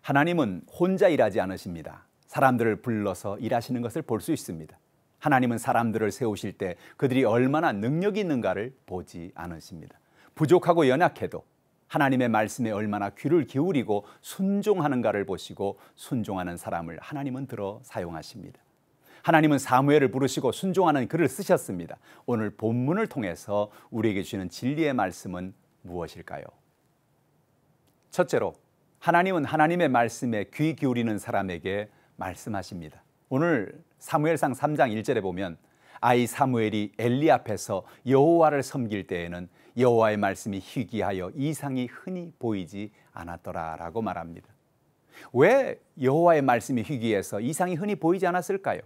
하나님은 혼자 일하지 않으십니다. 사람들을 불러서 일하시는 것을 볼 수 있습니다. 하나님은 사람들을 세우실 때 그들이 얼마나 능력이 있는가를 보지 않으십니다. 부족하고 연약해도 하나님의 말씀에 얼마나 귀를 기울이고 순종하는가를 보시고 순종하는 사람을 하나님은 들어 사용하십니다. 하나님은 사무엘을 부르시고 순종하는 글을 쓰셨습니다. 오늘 본문을 통해서 우리에게 주시는 진리의 말씀은 무엇일까요? 첫째로, 하나님은 하나님의 말씀에 귀 기울이는 사람에게 말씀하십니다. 오늘 사무엘상 3장 1절에 보면 아이 사무엘이 엘리 앞에서 여호와를 섬길 때에는 여호와의 말씀이 희귀하여 이상이 흔히 보이지 않았더라라고 말합니다. 왜 여호와의 말씀이 희귀해서 이상이 흔히 보이지 않았을까요?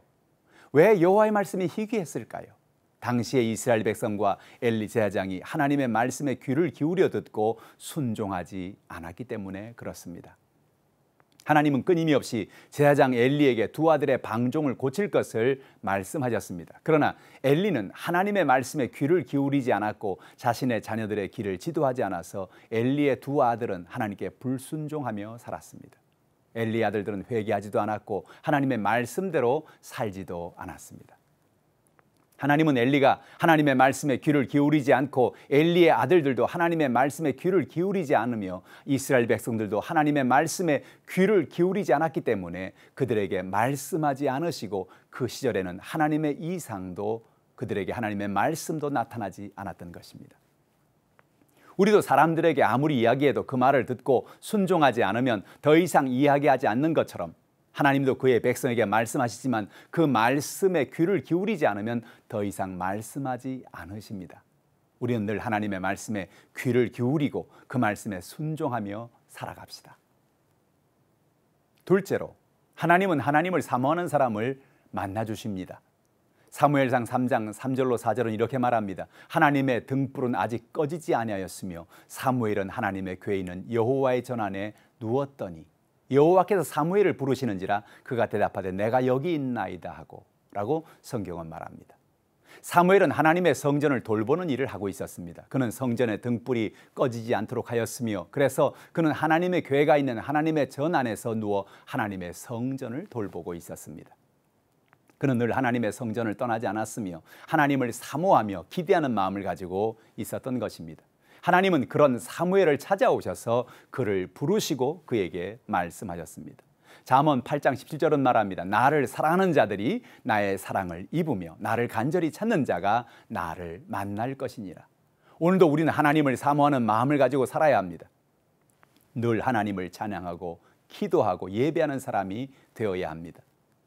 왜 여호와의 말씀이 희귀했을까요? 당시의 이스라엘 백성과 엘리 제사장이 하나님의 말씀에 귀를 기울여 듣고 순종하지 않았기 때문에 그렇습니다. 하나님은 끊임없이 제사장 엘리에게 두 아들의 방종을 고칠 것을 말씀하셨습니다. 그러나 엘리는 하나님의 말씀에 귀를 기울이지 않았고 자신의 자녀들의 길을 지도하지 않아서 엘리의 두 아들은 하나님께 불순종하며 살았습니다. 엘리 아들들은 회개하지도 않았고 하나님의 말씀대로 살지도 않았습니다. 하나님은 엘리가 하나님의 말씀에 귀를 기울이지 않고 엘리의 아들들도 하나님의 말씀에 귀를 기울이지 않으며 이스라엘 백성들도 하나님의 말씀에 귀를 기울이지 않았기 때문에 그들에게 말씀하지 않으시고 그 시절에는 하나님의 이상도 그들에게 하나님의 말씀도 나타나지 않았던 것입니다. 우리도 사람들에게 아무리 이야기해도 그 말을 듣고 순종하지 않으면 더 이상 이야기하지 않는 것처럼 하나님도 그의 백성에게 말씀하시지만 그 말씀에 귀를 기울이지 않으면 더 이상 말씀하지 않으십니다. 우리는 늘 하나님의 말씀에 귀를 기울이고 그 말씀에 순종하며 살아갑시다. 둘째로, 하나님은 하나님을 사모하는 사람을 만나주십니다. 사무엘상 3장 3절로 4절은 이렇게 말합니다. 하나님의 등불은 아직 꺼지지 아니하였으며 사무엘은 하나님의 궤에 여호와의 전 안에 누웠더니 여호와께서 사무엘을 부르시는지라 그가 대답하되 내가 여기 있나이다 하고 라고 성경은 말합니다. 사무엘은 하나님의 성전을 돌보는 일을 하고 있었습니다. 그는 성전의 등불이 꺼지지 않도록 하였으며 그래서 그는 하나님의 궤가 있는 하나님의 전 안에서 누워 하나님의 성전을 돌보고 있었습니다. 그는 늘 하나님의 성전을 떠나지 않았으며 하나님을 사모하며 기대하는 마음을 가지고 있었던 것입니다. 하나님은 그런 사무엘을 찾아오셔서 그를 부르시고 그에게 말씀하셨습니다. 잠언 8장 17절은 말합니다. 나를 사랑하는 자들이 나의 사랑을 입으며 나를 간절히 찾는 자가 나를 만날 것이니라. 오늘도 우리는 하나님을 사모하는 마음을 가지고 살아야 합니다. 늘 하나님을 찬양하고 기도하고 예배하는 사람이 되어야 합니다.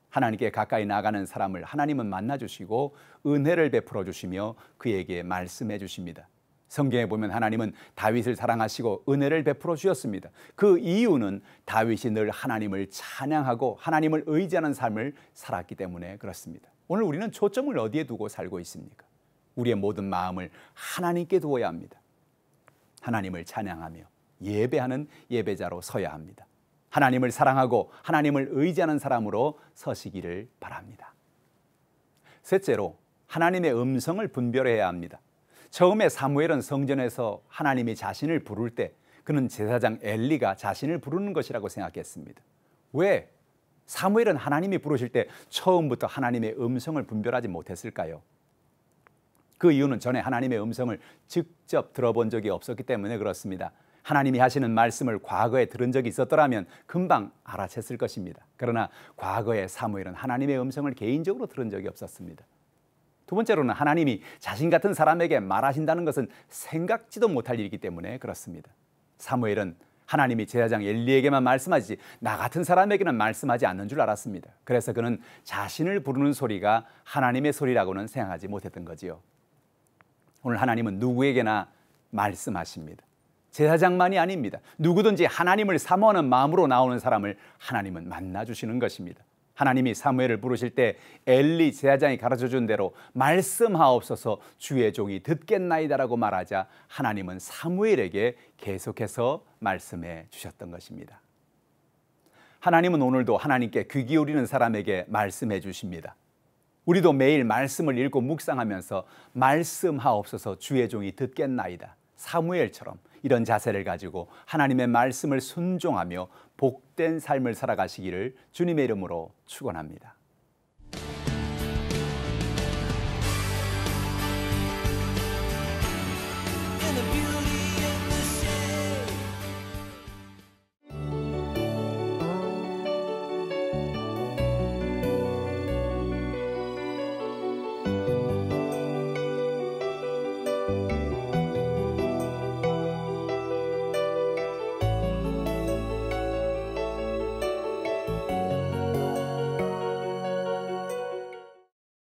하나님께 가까이 나가는 사람을 하나님은 만나주시고 은혜를 베풀어 주시며 그에게 말씀해 주십니다. 성경에 보면 하나님은 다윗을 사랑하시고 은혜를 베풀어 주셨습니다. 그 이유는 다윗이 늘 하나님을 찬양하고 하나님을 의지하는 삶을 살았기 때문에 그렇습니다. 오늘 우리는 초점을 어디에 두고 살고 있습니까? 우리의 모든 마음을 하나님께 두어야 합니다. 하나님을 찬양하며 예배하는 예배자로 서야 합니다. 하나님을 사랑하고 하나님을 의지하는 사람으로 서시기를 바랍니다. 셋째로, 하나님의 음성을 분별해야 합니다. 처음에 사무엘은 성전에서 하나님이 자신을 부를 때 그는 제사장 엘리가 자신을 부르는 것이라고 생각했습니다. 왜? 사무엘은 하나님이 부르실 때 처음부터 하나님의 음성을 분별하지 못했을까요? 그 이유는 전에 하나님의 음성을 직접 들어본 적이 없었기 때문에 그렇습니다. 하나님이 하시는 말씀을 과거에 들은 적이 있었더라면 금방 알아챘을 것입니다. 그러나 과거에 사무엘은 하나님의 음성을 개인적으로 들은 적이 없었습니다. 두 번째로는 하나님이 자신 같은 사람에게 말하신다는 것은 생각지도 못할 일이기 때문에 그렇습니다. 사무엘은 하나님이 제사장 엘리에게만 말씀하지 나 같은 사람에게는 말씀하지 않는 줄 알았습니다. 그래서 그는 자신을 부르는 소리가 하나님의 소리라고는 생각하지 못했던 거지요. 오늘 하나님은 누구에게나 말씀하십니다. 제사장만이 아닙니다. 누구든지 하나님을 사모하는 마음으로 나오는 사람을 하나님은 만나주시는 것입니다. 하나님이 사무엘을 부르실 때 엘리 제사장이 가르쳐준 대로 말씀하옵소서 주의 종이 듣겠나이다라고 말하자 하나님은 사무엘에게 계속해서 말씀해 주셨던 것입니다. 하나님은 오늘도 하나님께 귀 기울이는 사람에게 말씀해 주십니다. 우리도 매일 말씀을 읽고 묵상하면서 말씀하옵소서 주의 종이 듣겠나이다. 사무엘처럼 이런 자세를 가지고 하나님의 말씀을 순종하며 복된 삶을 살아가시기를 주님의 이름으로 축원합니다.